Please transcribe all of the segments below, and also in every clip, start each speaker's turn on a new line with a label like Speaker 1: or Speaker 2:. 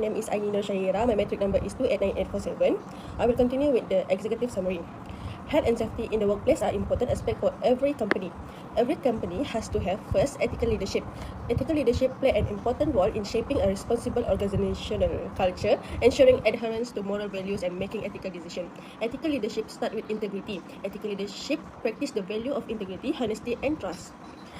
Speaker 1: name is Ainina Shahira. My metric number is 289847. I will continue with the executive summary. Health and safety in the workplace are important aspects for every company. Every company has to have, first, ethical leadership. Ethical leadership play an important role in shaping a responsible organizational culture, ensuring adherence to moral values and making ethical decisions. Ethical leadership starts with integrity. Ethical leadership practice the value of integrity, honesty, and trust.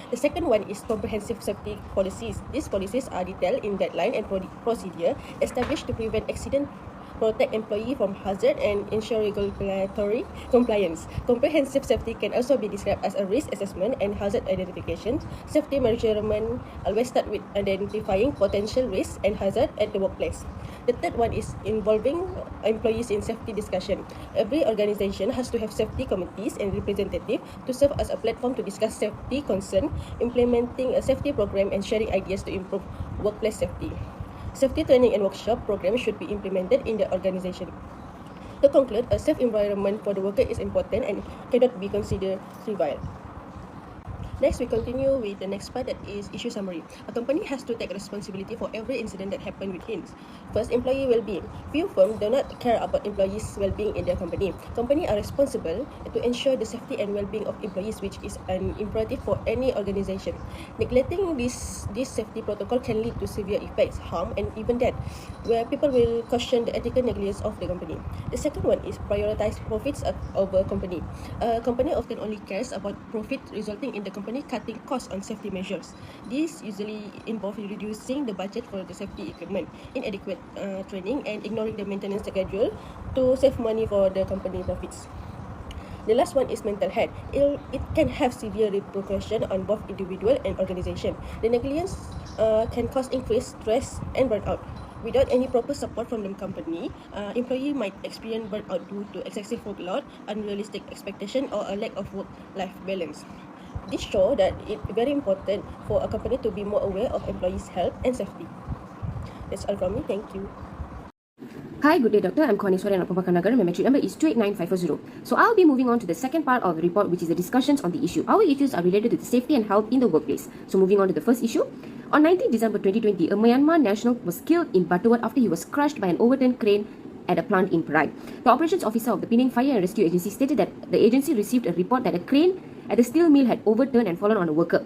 Speaker 1: The second one is comprehensive safety policies. These policies are detailed in guideline and procedure established to prevent accident, protect employee from hazard, and ensure regulatory compliance. Comprehensive safety can also be described as a risk assessment and hazard identification. Safety measurement always start with identifying potential risks and hazard at the workplace. The third one is involving employees in safety discussion. Every organization has to have safety committees and representatives to serve as a platform to discuss safety concern, implementing a safety program, and sharing ideas to improve workplace safety. Safety training and workshop programs should be implemented in the organization. To conclude, a safe environment for the worker is important and cannot be considered trivial. Next, we continue with the next part, that is issue summary. A company has to take responsibility for every incident that happened within. First, employee well-being. Few firms do not care about employees' well-being in their company. Companies are responsible to ensure the safety and well-being of employees, which is an imperative for any organization. Neglecting this safety protocol can lead to severe effects, harm, and even death, where people will question the ethical negligence of the company. The second one is prioritize profits over company. A company often only cares about profit, resulting in the company cutting costs on safety measures. This usually involves reducing the budget for the safety equipment, inadequate training, and ignoring the maintenance schedule to save money for the company profits. The last one is mental health. It can have severe repercussions on both individual and organization. The negligence can cause increased stress and burnout. Without any proper support from the company, employee might experience burnout due to excessive workload, unrealistic expectation, or a lack of work-life balance. This shows that it's very important for a company to be more aware of employees' health and safety. That's all from me. Thank you.
Speaker 2: Hi, good day, Doctor. I'm Connie Swaran of Pambakanagar. My metric number is 289540. So I'll be moving on to the second part of the report, which is the discussions on the issue. Our issues are related to the safety and health in the workplace. So moving on to the first issue. On 19 December 2020, a Myanmar national was killed in Batuat after he was crushed by an overturned crane at a plant in Perai. The operations officer of the Penang Fire and Rescue Agency stated that the agency received a report that a crane at the steel mill had overturned and fallen on a worker.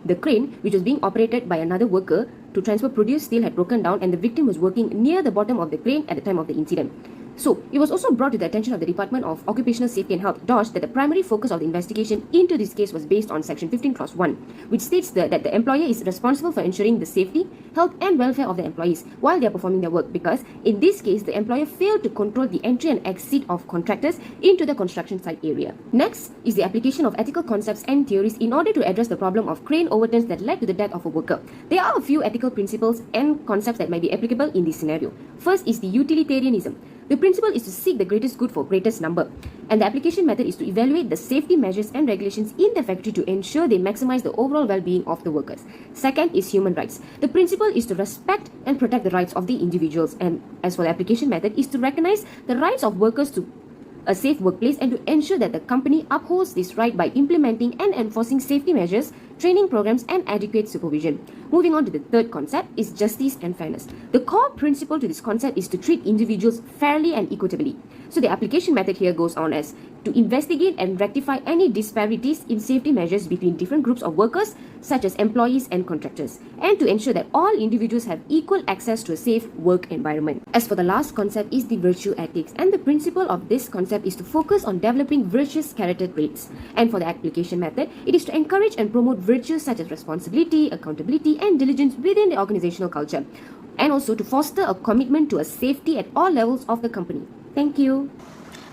Speaker 2: The crane, which was being operated by another worker to transfer produced steel, had broken down, and the victim was working near the bottom of the crane at the time of the incident. So, it was also brought to the attention of the Department of Occupational Safety and Health, DOSH, that the primary focus of the investigation into this case was based on Section 15 Clause 1, which states that the employer is responsible for ensuring the safety, health, and welfare of the employees while they are performing their work, because in this case, the employer failed to control the entry and exit of contractors into the construction site area. Next is the application of ethical concepts and theories in order to address the problem of crane overturns that led to the death of a worker. There are a few ethical principles and concepts that might be applicable in this scenario. First is the utilitarianism. The principle is to seek the greatest good for greatest number, and the application method is to evaluate the safety measures and regulations in the factory to ensure they maximize the overall well-being of the workers. Second is human rights. The principle is to respect and protect the rights of the individuals, and as for the application method is to recognize the rights of workers to a safe workplace and to ensure that the company upholds this right by implementing and enforcing safety measures, training programs, and adequate supervision. Moving on to the third concept is justice and fairness. The core principle to this concept is to treat individuals fairly and equitably. So the application method here goes on as to investigate and rectify any disparities in safety measures between different groups of workers, such as employees and contractors, and to ensure that all individuals have equal access to a safe work environment. As for the last concept is the virtue ethics, and the principle of this concept is to focus on developing virtuous character traits. And for the application method, it is to encourage and promote virtues such as responsibility, accountability, and diligence within the organizational culture, and also to foster a commitment to a safety at all levels of the company. Thank you.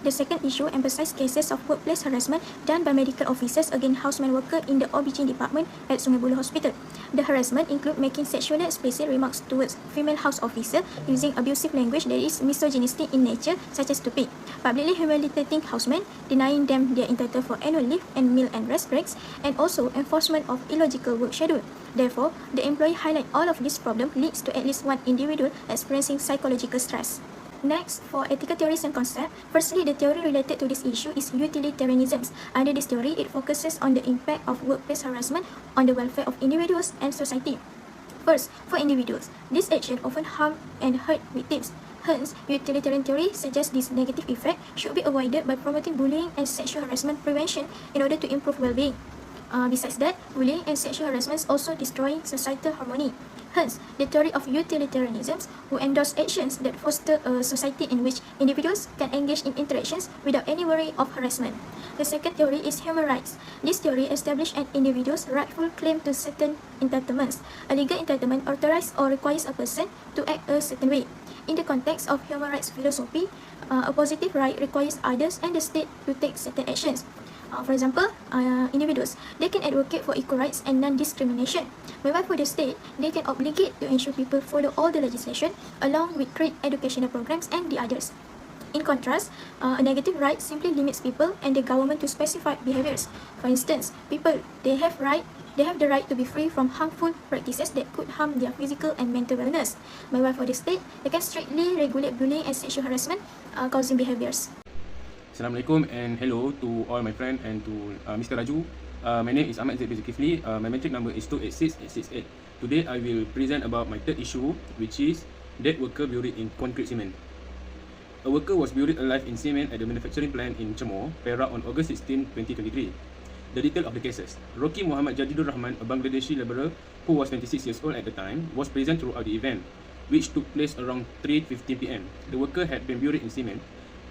Speaker 3: The second issue emphasized cases of workplace harassment done by medical officers against houseman worker in the OBGYN department at Sungai Buloh Hospital. The harassment include making sexually explicit remarks towards female house officer, using abusive language that is misogynistic in nature, such as stupid, publicly humiliating housemen, denying them their entitlement for annual leave and meal and rest breaks, and also enforcement of illogical work schedule. Therefore, the employee highlight all of this problem leads to at least one individual experiencing psychological stress. Next, for ethical theories and concepts, firstly, the theory related to this issue is utilitarianism. Under this theory, it focuses on the impact of workplace harassment on the welfare of individuals and society. First, for individuals, this action often harm and hurt victims. Hence, utilitarian theory suggests this negative effect should be avoided by promoting bullying and sexual harassment prevention in order to improve well-being. Besides that, bullying and sexual harassment also destroy societal harmony. Hence, the theory of utilitarianism who endorse actions that foster a society in which individuals can engage in interactions without any worry of harassment. The second theory is human rights. This theory establishes an individual's rightful claim to certain entitlements. A legal entitlement authorizes or requires a person to act a certain way. In the context of human rights philosophy, a positive right requires others and the state to take certain actions. For example, individuals, they can advocate for equal rights and non-discrimination. Whereas for the state, they can obligate to ensure people follow all the legislation along with create educational programs and the others. In contrast, a negative right simply limits people and the government to specified behaviors. For instance, people, they have the right to be free from harmful practices that could harm their physical and mental wellness. Meanwhile, for the state, they can strictly regulate bullying and sexual harassment causing behaviors.
Speaker 4: Assalamualaikum and hello to all my friend and to Mr. Raju. My name is Ahmad Zaid Zulkifli. My metric number is 286868. Today I will present about my third issue, which is dead worker buried in concrete cement. A worker was buried alive in cement at the manufacturing plant in Cemor, Perak on August 16, 2023. The detail of the cases. Rocky Muhammad Jadidur Rahman, a Bangladeshi labourer who was 26 years old at the time, was present throughout the event, which took place around 3:15 p.m. The worker had been buried in cement.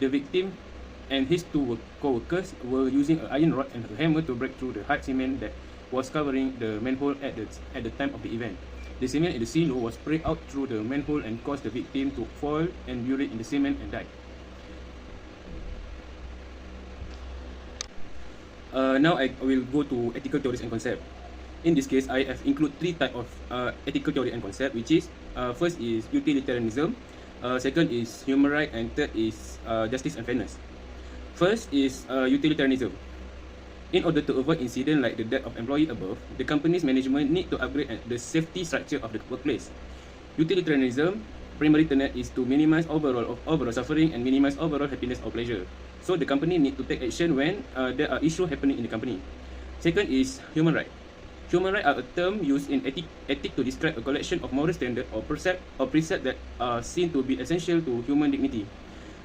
Speaker 4: The victim and his two co-workers were using an iron rod and a hammer to break through the hard cement that was covering the manhole at the time of the event. The cement in the silo was sprayed out through the manhole and caused the victim to fall and buried in the cement and died. Now I will go to ethical theories and concept. In this case, I have included three types of ethical theory and concept, which is first is utilitarianism, second is human right, and third is justice and fairness. First is utilitarianism. In order to avoid incidents like the death of employee above, the company's management need to upgrade the safety structure of the workplace. Utilitarianism primary tenet is to minimize overall suffering and minimize overall happiness or pleasure. So the company need to take action when there are issues happening in the company. Second is human right. Human rights are a term used in ethic to describe a collection of moral standards or precept that are seen to be essential to human dignity.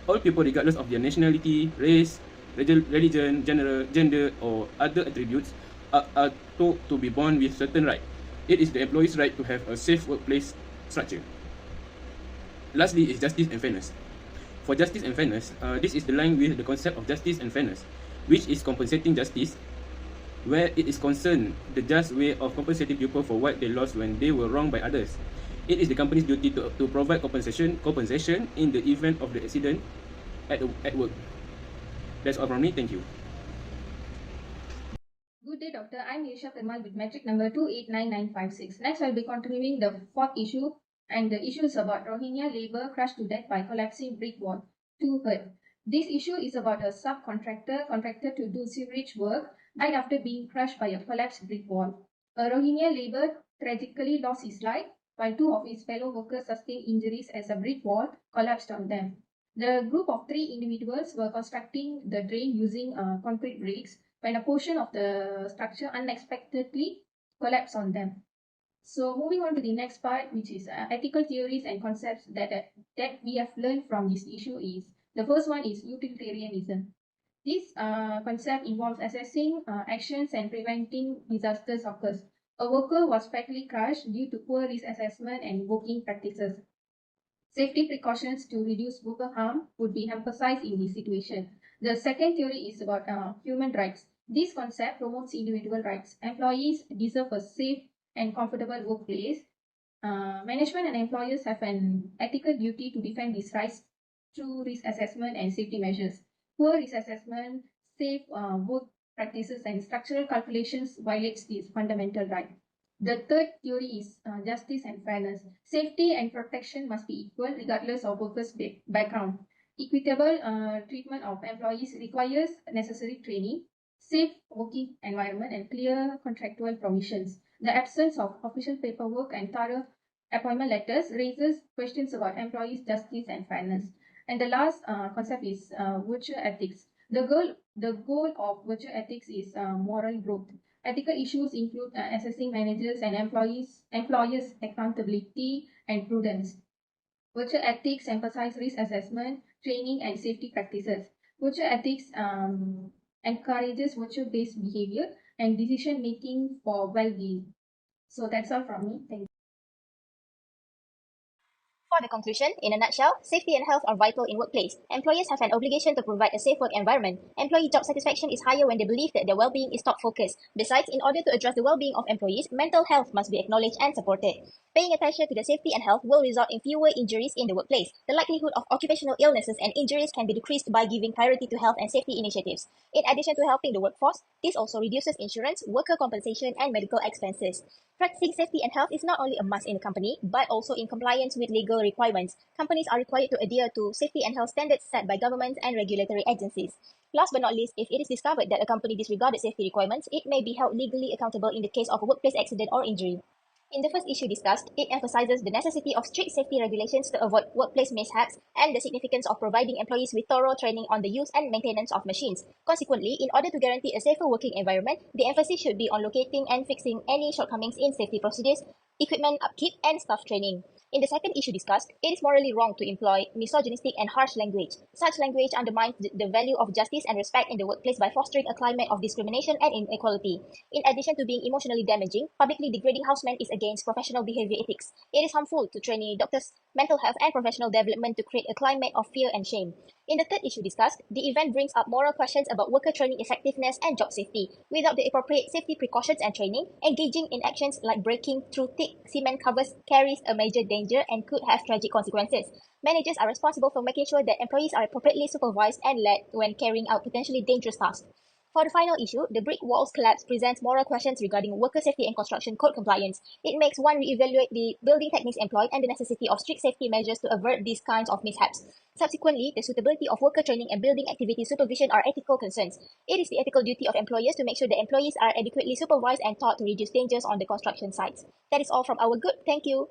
Speaker 4: All people, regardless of their nationality, race, religion, gender, or other attributes, are taught to be born with certain rights. It is the employee's right to have a safe workplace structure. Lastly is justice and fairness. For justice and fairness, this is the line with the concept of justice and fairness, which is compensating justice, where it is concerned the just way of compensating people for what they lost when they were wronged by others. It is the company's duty to provide compensation in the event of the accident at work. That's all from me. Thank you.
Speaker 5: Good day, Doctor. I'm Yesha Perumal with metric number 289956. Next, I'll be continuing the fourth issue, and the issue is about Rohingya labor crushed to death by collapsing brick wall. 2 hurt. This issue is about a subcontractor contracted to do sewage work died after being crushed by a collapsed brick wall. A Rohingya labor tragically lost his life, while 2 of his fellow workers sustained injuries as a brick wall collapsed on them. The group of 3 individuals were constructing the drain using concrete bricks when a portion of the structure unexpectedly collapsed on them. So moving on to the next part, which is ethical theories and concepts that we have learned from this issue is, the first one is utilitarianism. This concept involves assessing actions and preventing disasters occurs. A worker was fatally crushed due to poor risk assessment and working practices. Safety precautions to reduce worker harm would be emphasized in this situation. The second theory is about human rights. This concept promotes individual rights. Employees deserve a safe and comfortable workplace. Management and employers have an ethical duty to defend these rights through risk assessment and safety measures. Poor risk assessment, safe work practices, and structural calculations violates this fundamental right. The third theory is justice and fairness. Safety and protection must be equal regardless of workers' background. Equitable treatment of employees requires necessary training, safe working environment, and clear contractual provisions. The absence of official paperwork and thorough appointment letters raises questions about employees' justice and fairness. And the last concept is virtue ethics. The goal of virtual ethics is moral growth. Ethical issues include assessing managers and employers' accountability and prudence. Virtual ethics emphasize risk assessment, training, and safety practices. Virtual ethics encourages virtual-based behavior and decision making for well-being. So that's all from me. Thank you.
Speaker 6: For the conclusion, in a nutshell, safety and health are vital in workplace. Employers have an obligation to provide a safe work environment. Employee job satisfaction is higher when they believe that their well-being is top focus. Besides, in order to address the well-being of employees, mental health must be acknowledged and supported. Paying attention to the safety and health will result in fewer injuries in the workplace. The likelihood of occupational illnesses and injuries can be decreased by giving priority to health and safety initiatives. In addition to helping the workforce, this also reduces insurance, worker compensation, and medical expenses. Practicing safety and health is not only a must in the company, but also in compliance with legal requirements. Companies are required to adhere to safety and health standards set by governments and regulatory agencies. Last but not least, if it is discovered that a company disregarded safety requirements, it may be held legally accountable in the case of a workplace accident or injury. In the first issue discussed, it emphasizes the necessity of strict safety regulations to avoid workplace mishaps and the significance of providing employees with thorough training on the use and maintenance of machines. Consequently, in order to guarantee a safer working environment, the emphasis should be on locating and fixing any shortcomings in safety procedures, equipment upkeep, and staff training. In the second issue discussed, it is morally wrong to employ misogynistic and harsh language. Such language undermines the value of justice and respect in the workplace by fostering a climate of discrimination and inequality. In addition to being emotionally damaging, publicly degrading housemen is against professional behavior ethics. It is harmful to trainee doctors' mental health and professional development to create a climate of fear and shame. In the third issue discussed, the event brings up moral questions about worker training effectiveness and job safety. Without the appropriate safety precautions and training, engaging in actions like breaking through thick cement covers carries a major danger and could have tragic consequences. Managers are responsible for making sure that employees are appropriately supervised and led when carrying out potentially dangerous tasks. For the final issue, the brick walls collapse presents moral questions regarding worker safety and construction code compliance. It makes one reevaluate the building techniques employed and the necessity of strict safety measures to avert these kinds of mishaps. Subsequently, the suitability of worker training and building activity supervision are ethical concerns. It is the ethical duty of employers to make sure that employees are adequately supervised and taught to reduce dangers on the construction sites. That is all from our good. Thank you.